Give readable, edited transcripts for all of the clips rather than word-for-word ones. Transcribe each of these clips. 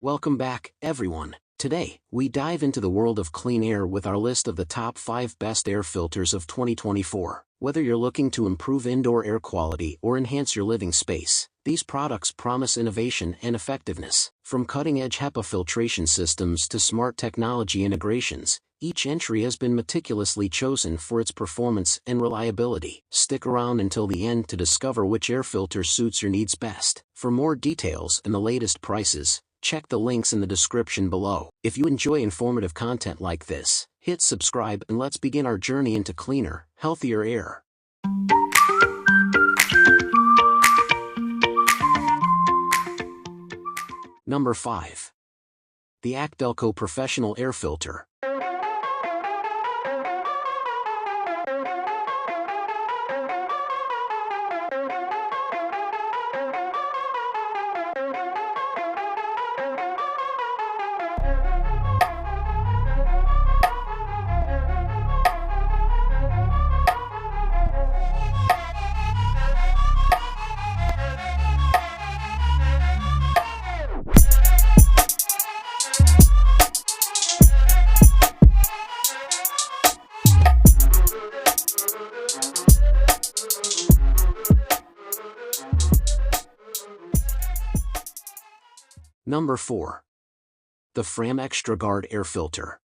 Welcome back, everyone. Today, we dive into the world of clean air with our list of the top 5 best air filters of 2024. Whether you're looking to improve indoor air quality or enhance your living space, these products promise innovation and effectiveness. From cutting-edge HEPA filtration systems to smart technology integrations, each entry has been meticulously chosen for its performance and reliability. Stick around until the end to discover which air filter suits your needs best. For more details and the latest prices, check the links in the description below. If you enjoy informative content like this, hit subscribe and let's begin our journey into cleaner, healthier air. Number 5. The ACDelco Professional Air Filter. Number 4. The FRAM Extra Guard Air Filter.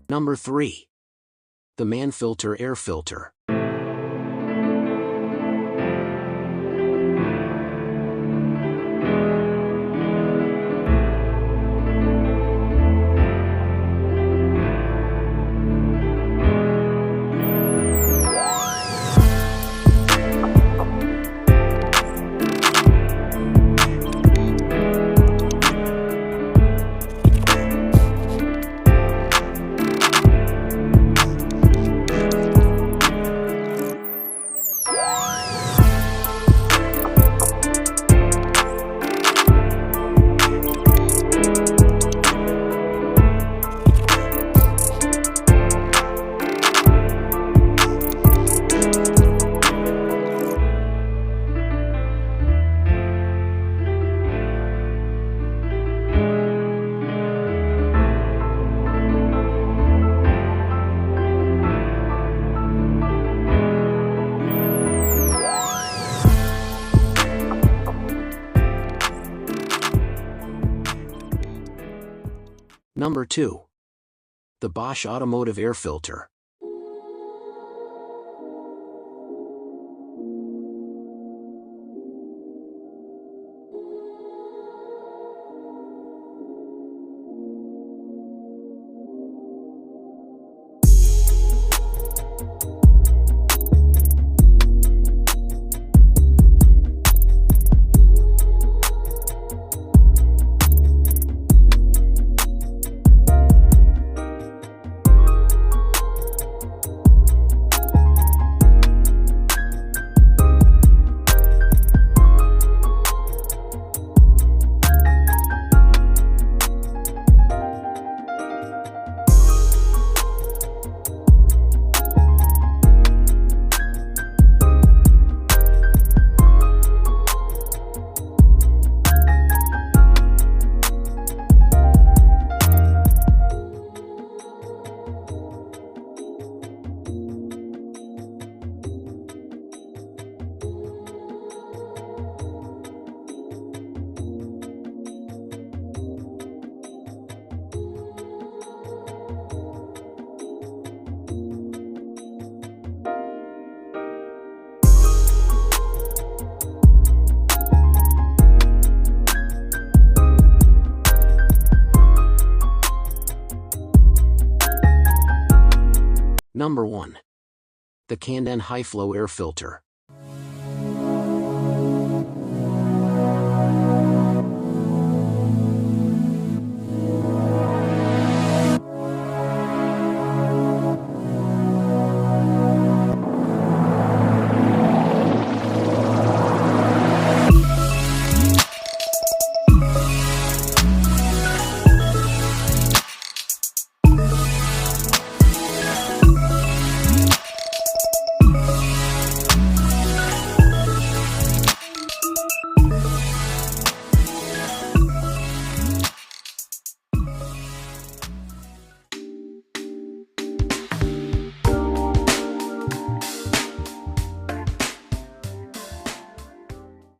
Number 3. The Mann-Filter Air Filter. Number 2. The Bosch Automotive Air Filter. Number 1. The K&N High-Flow Air Filter.